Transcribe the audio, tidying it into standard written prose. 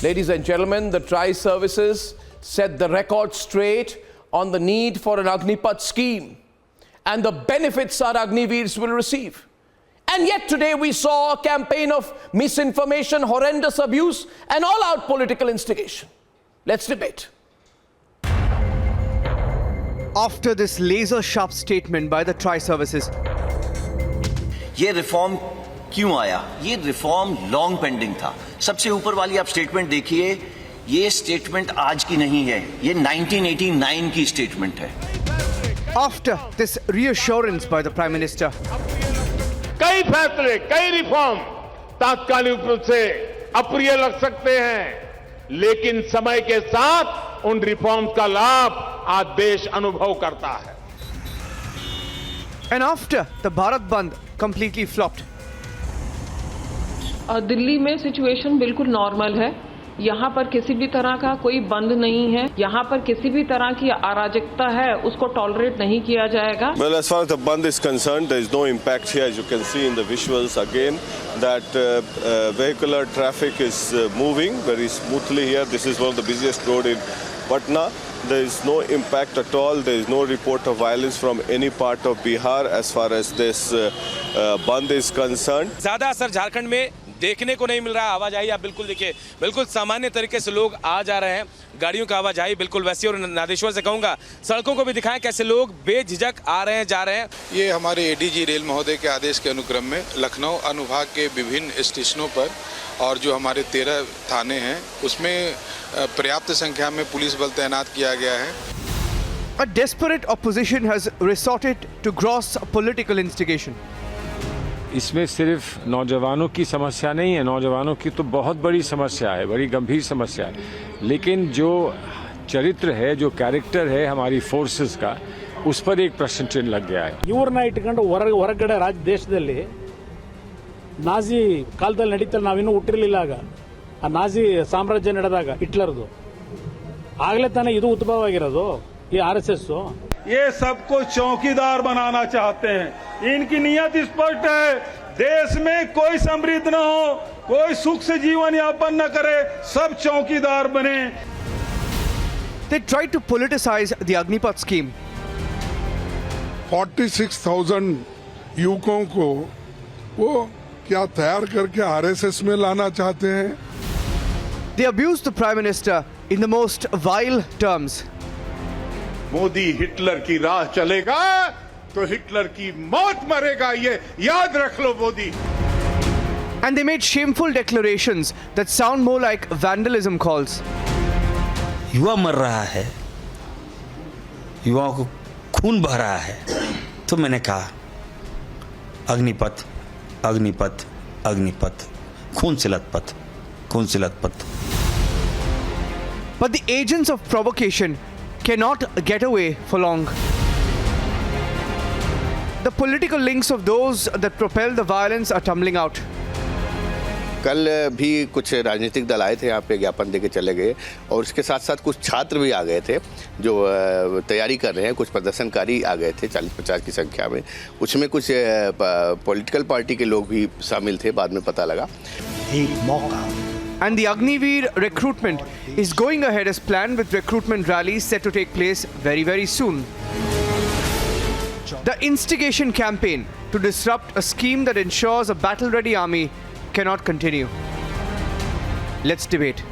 Ladies and gentlemen, the tri-services set the record straight on the need for an Agnipath scheme and the benefits our Agniveers will receive. And yet today we saw a campaign of misinformation, horrendous abuse and all-out political instigation. Let's debate. After this laser-sharp statement by the tri-services, ये reform क्यों आया? ये reform long pending था. सबसे ऊपर वाली आप statement देखिए, ये स्टेटमेंट आज की नहीं है, ये 1989 की स्टेटमेंट है. after this reassurance by the Prime Minister, कई फैसले, कई रिफॉर्म तात्कालिक रूप से अप्रिय लग सकते हैं, लेकिन समय के साथ उन रिफॉर्म्स का लाभ आज देश अनुभव करता है. and after the Bharat Bandh completely flopped, Delhi में सिचुएशन बिल्कुल नॉर्मल है. यहाँ पर किसी भी तरह का कोई बंद नहीं है. यहाँ पर किसी भी तरह की अराजकता है उसको टॉलरेट नहीं किया जाएगा. Well, as far as the Bandh is concerned, there is no impact here. As you can see in the visuals again, that vehicular traffic is moving very smoothly here. This is one of the busiest road in Patna. There is no impact at all. There is no report of violence from any part of Bihar as far as this Bandh is concerned. ज़्यादा असर झारखंड में देखने को नहीं मिल रहा है. आवाजाही आप बिल्कुल देखिए, बिल्कुल सामान्य तरीके से लोग आ जा रहे हैं. गाड़ियों का आवाजाही बिल्कुल वैसी. और नादेश्वर से कहूँगा सड़कों को भी दिखाएं कैसे लोग बेझिझक आ रहे हैं, जा रहे हैं. ये हमारे एडीजी रेल महोदय के आदेश के अनुक्रम में लखनऊ अनुभाग के विभिन्न स्टेशनों पर और जो हमारे 13 थाने हैं उसमें पर्याप्त संख्या में पुलिस बल तैनात किया गया है. a desperate opposition has resorted to gross political instigation. इसमें सिर्फ नौजवानों की समस्या नहीं है. नौजवानों की तो बहुत बड़ी समस्या है, बड़ी गंभीर समस्या है. लेकिन जो चरित्र है, जो कैरेक्टर है हमारी फोर्सेस का, उस पर एक प्रश्न चिन्ह लग गया है. ಇವ್ರನ್ನ ಇಟ್ಕೊಂಡು ಹೊರಗಡೆ ದೇಶದಲ್ಲಿ ನಾಜಿ ಕಾಲದಲ್ಲಿ ನಡೀತಲ್ಲ, ನಾವಿನ್ನೂ ಹುಟ್ಟಿರಲಿಲ್ಲ ಆಗ. ಆ ನಾಜಿ ಸಾಮ್ರಾಜ್ಯ ನಡೆದಾಗ ಹಿಟ್ಲರ್ದು ಆಗಲೇ ತಾನೇ ಇದು ಉದ್ಭವ ಆಗಿರೋದು ಈ ಆರ್ಎಸ್ಎಸ್. ये सबको चौकीदार बनाना चाहते हैं. इनकी नियत स्पष्ट है, देश में कोई समृद्ध न हो, कोई सुख से जीवन यापन न करे, सब चौकीदार बने. They tried to politicize the Agnipath scheme. 46,000 युवकों को वो क्या तैयार करके आरएसएस में लाना चाहते हैं. They abused the Prime Minister in the most vile terms. Modi Hitler की राह चलेगा तो हिटलर की मौत मरेगा, ये याद रख लो Modi. And they made shameful declarations that sound more like vandalism calls. युवा मर रहा है, युवाओं को खून बह रहा है, तो मैंने कहा अग्निपथ अग्निपथ अग्निपथ, खून से लथपथ, खून से लथपथ. But the agents of provocation cannot get away for long. The political links of those that propel the violence are tumbling out. कल भी कुछ राजनीतिक दल आए थे यहाँ पे, ज्ञापन देके चले गए. और उसके साथ साथ कुछ छात्र भी आ गए थे जो तैयारी कर रहे हैं. कुछ प्रदर्शनकारी आ गए थे 40-50 की संख्या में. उसमें कुछ पॉलिटिकल पार्टी के लोग भी शामिल थे, बाद में पता लगा. एक मौका. And the Agniveer recruitment is going ahead as planned, with recruitment rallies set to take place very, very soon. The instigation campaign to disrupt a scheme that ensures a battle-ready army cannot continue. Let's debate.